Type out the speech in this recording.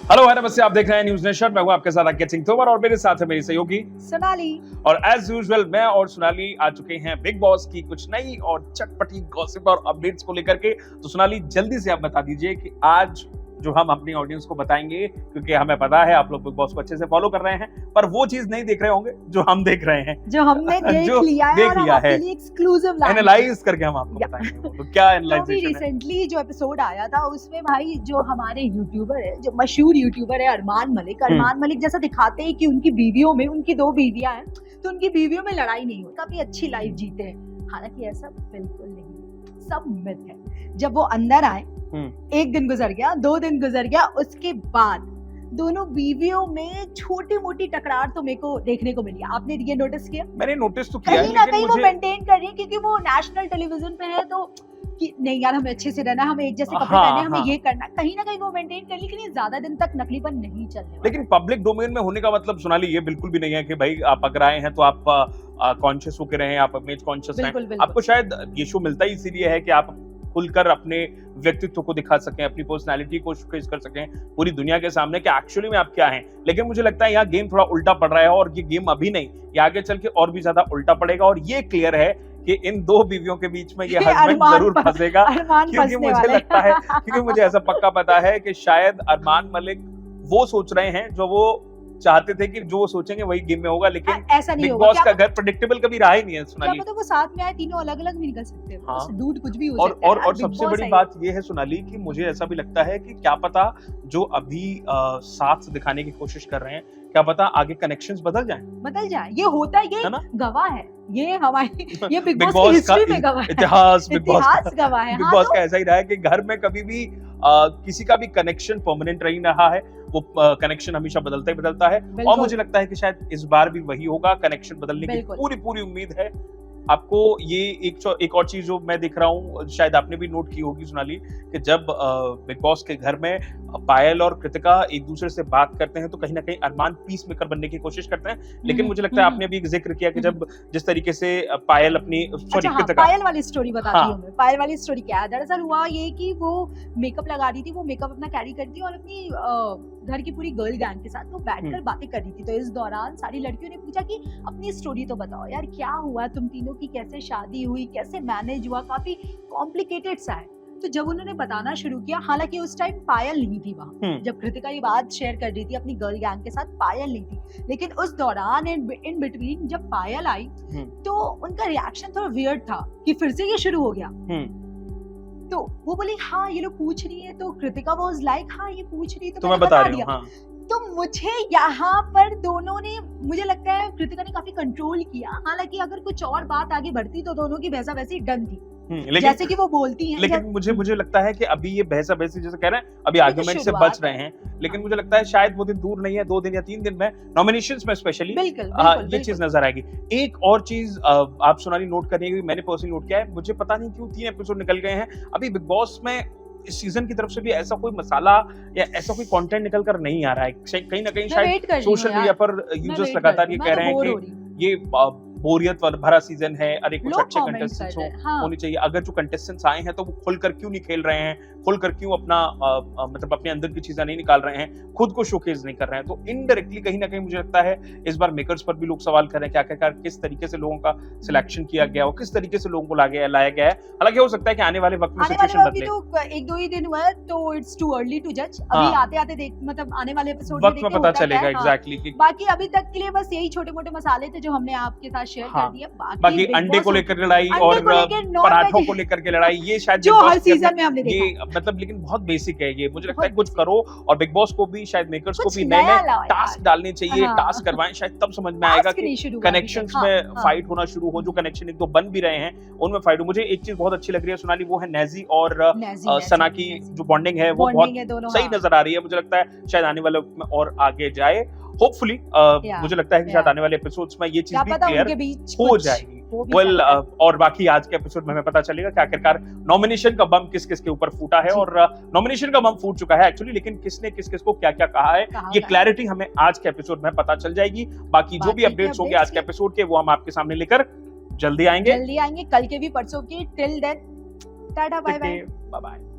Hello है नमस्ते, आप देख रहे हैं न्यूज नेशन। मैं हूं आपके साथ अंकित सिंह तोमर और मेरे साथ है मेरी सहयोगी सोनाली। और एज यूजुअल मैं और सोनाली आ चुके हैं बिग बॉस की कुछ नई और चटपटी गॉसिप और अपडेट्स को लेकर के। तो सोनाली जल्दी से आप बता दीजिए कि आज जो हम अपनी ऑडियंस को बताएंगे, क्योंकि हमें पता है आप लोग बिग बॉस को अच्छे से फॉलो कर रहे हैं, पर वो चीज नहीं देख रहे होंगे जो हम देख रहे हैं, जो हमने देख लिया है और हम आपके लिए एक्सक्लूसिव एनालाइज करके हम आपको बताएंगे। तो क्या एनालाइजेशन है? रिसेंटली जो एपिसोड आया था उसमें भाई जो हमारे यूट्यूबर है, जो मशहूर यूट्यूबर है अरमान मलिक जैसा दिखाते हैं कि उनकी बीवियों में, उनकी 2 बीवियां हैं, तो उनकी बीवियों में लड़ाई नहीं होती, काफी अच्छी लाइफ जीते हैं। हालांकि ऐसा बिल्कुल नहीं, सब मिथ है। जब वो अंदर आए, 1 दिन गुजर गया, 2 दिन गुजर गया, उसके बाद दोनों बीवियों में छोटी मोटी टकरार तो मेरे को देखने को मिली। आपने ये नोटिस किया? मैंने नोटिस तो किया, कहीं ना कहीं वो मेंटेन कर रही है, क्योंकि वो नेशनल टेलीविजन पे है, तो कि नहीं यार हमें अच्छे से रहना, हमें एक जैसे कपड़े पहने, हमें ये करना, कहीं ना कहीं वो मेंटेन कर ली, लेकिन ये ज्यादा दिन तक नकलीपन नहीं चलने वाला। लेकिन पब्लिक डोमेन में होने का मतलब सोनाली ये बिल्कुल भी नहीं है कि भाई आप अगर आए हैं तो आप कॉन्शियस होकर रहें, आप इमेज कॉन्शियस हैं। आपको शायद ये शो मिलता ही इसीलिए है कि आप खुलकर अपने व्यक्तित्व को दिखा सकें, अपनी पर्सनालिटी को शोकेस कर सकें पूरी दुनिया के सामने कि एक्चुअली में आप क्या हैं। लेकिन मुझे लगता है यहाँ गेम थोड़ा उल्टा पड़ रहा है, और ये गेम अभी नहीं, ये आगे चल के और भी ज्यादा उल्टा पड़ेगा। और ये क्लियर है कि इन 2 बीवियों के बीच में ये हस्बैंड जरूर फंसेगा, क्योंकि मुझे लगता है, क्योंकि मुझे ऐसा पक्का पता है कि शायद अरमान मलिक वो सोच रहे हैं जो वो चाहते थे कि जो वो सोचेंगे वही गेम में होगा, लेकिन ऐसा नहीं बिग होगा। बॉस का घर प्रेडिक्टेबल कभी रहा ही नहीं है सोनाली। क्या पता वो साथ में आए, तीनों अलग अलग भी निकल सकते हैं। हाँ। डूड कुछ भी हो सकता है। और सबसे बड़ी बात ये है सोनाली कि मुझे ऐसा भी लगता है कि क्या पता जो अभी साथ दिखाने की कोशिश कर रहे हैं, क्या पता आगे कनेक्शंस बदल जाए। ये होता है ना? गवाह है ये हमारी, ये बिग बॉस की हिस्ट्री में गवाह है, इतिहास गवाह है। बिग बॉस का ऐसा ही रहा है कि घर में कभी भी किसी का भी कनेक्शन परमानेंट नहीं रहा है, वो कनेक्शन हमेशा बदलता है। और मुझे लगता है कि शायद इस बार भी वही होगा, कनेक्शन बदलने की पूरी उम्मीद है। आपको ये एक और चीज जो मैं देख रहा हूँ, शायद आपने भी नोट की होगी सोनाली, कि जब बिग बॉस के घर में पायल और कृतिका एक दूसरे से बात करते हैं तो कहीं ना कहीं अरमान पीस मेकर बनने की कोशिश करते हैं। लेकिन मुझे लगता है आपने भी जिक्र किया कि जब जिस तरीके से पायल अपनी कृतिका, पायल वाली स्टोरी बताती हूँ मैं। पायल वाली स्टोरी क्या है? दरअसल हुआ ये कि वो मेकअप लगा रही थी, वो मेकअप अपना कैरी करती और अपनी घर की पूरी गर्ल गैंग के साथ वो बैठकर बातें कर रही थी। तो इस दौरान सारी लड़कियों ने पूछा कि अपनी स्टोरी तो बताओ यार, क्या हुआ तुम तीनों की, कैसे शादी हुई, कैसे मैनेज हुआ, काफी कॉम्प्लिकेटेड सा है। तो जब उन्होंने बताना शुरू किया, हालांकि उस टाइम पायल नहीं थी वहां, जब कृतिका ये बात शेयर कर रही थी अपनी गर्ल गैंग के साथ, पायल नहीं थी। लेकिन उस दौरान इन बिटवीन जब पायल आई तो उनका रिएक्शन थोड़ा वियर्ड था कि फिर से ये शुरू हो गया। तो वो बोली हाँ ये लोग पूछ रही है, तो कृतिका वाज लाइक हाँ ये पूछ रही है तो मैं बता दिया। तो मुझे यहाँ पर दोनों ने, मुझे लगता है कृतिका ने काफी कंट्रोल किया। हालांकि अगर कुछ और बात आगे बढ़ती तो दोनों की बहसा वैसी डन थी, जैसे कि वो बोलती हैं। लेकिन मुझे लगता है कि अभी ये बहसा बहसी जैसे कह रहे हैं, अभी आर्गुमेंट से बच रहे हैं, लेकिन मुझे लगता है शायद वो दिन दूर नहीं है, 2 दिन या 3 दिन में नॉमिनेशंस में स्पेशली ये चीज नजर आएगी। एक और चीज आप सोनाली नोट करिएगा, मैंने पर्सनली नोट किया है, मुझे पता नहीं क्यों 3 एपिसोड निकल गए हैं अभी बिग बॉस में, इस सीजन की तरफ से भी ऐसा कोई मसाला या ऐसा कोई कंटेंट निकल कर नहीं आ रहा है। कहीं ना कहीं शायद सोशल मीडिया पर यूजर्स लगातार ये कह रहे हैं कि ये बोरियत भरा सीजन है, अरे कुछ अच्छे कंटेस्टेंट्स होने चाहिए। अगर जो कंटेस्टेंट्स आए हैं तो वो खुलकर क्यों नहीं खेल रहे हैं, खुलकर क्यों अपना मतलब अपने अंदर की चीजें नहीं निकाल रहे हैं, खुद को शोकेस नहीं कर रहे हैं। तो इनडायरेक्टली कहीं ना कहीं मुझे लगता है इस बार मेकर्स पर भी लोग सवाल कर रहे हैं कि आखिरकार किस तरीके से लोगों का सिलेक्शन किया गया और किस तरीके से लोगों को लाया गया है। हालांकि हो सकता है कि आने वाले वक्त में सिचुएशन बदले, तो 1-2 ही दिन हुआ है, तो इट्स टू अर्ली टू जज। अभी आते देख, मतलब आने वाले एपिसोड वक्त में पता चलेगा एग्जैक्टली। बाकी अभी तक के लिए बस यही छोटे मोटे मसाले थे जो हमने आपके साथ शेयर कर दिए। बाकी अंडे को लेकर लड़ाई और पराठों को लेकर के लड़ाई, ये शायद जो हर सीजन में हमने देखा, ये मतलब लेकिन बहुत बेसिक है ये। मुझे लगता है कुछ करो, और बिग बॉस को भी शायद मेकर्स को भी नए टास्क डालने चाहिए, टास्क करवाएं, शायद तब समझ में आएगा कि कनेक्शंस में फाइट होना शुरू हो। जो कनेक्शन 1-2 बन भी रहे हैं उनमें फाइट हो। मुझे एक चीज बहुत अच्छी लग रही है सोनाली, वो है नेजी और सना की जो बॉन्डिंग है वो बहुत सही नजर आ रही है। मुझे लगता है शायद आने वाले वक्त में और आगे जाए, होपफुली। मुझे लगता है कि शायद आने वाले एपिसोड्स में ये चीज भी क्लियर हो जाएगी। और बाकी आज के एपिसोड में हमें पता चलेगा कि आखिरकार नॉमिनेशन का बम किस किस के ऊपर फूटा है, और नॉमिनेशन का बम फूट चुका है एक्चुअली, लेकिन किसने किस किस को क्या क्या कहा है ये क्लैरिटी हमें आज के एपिसोड में पता चल जाएगी। बाकी जो भी अपडेट्स होंगे आज के एपिसोड के, वो हम आपके सामने लेकर जल्दी आएंगे, कल के भी, परसों के। Till then tata, bye bye.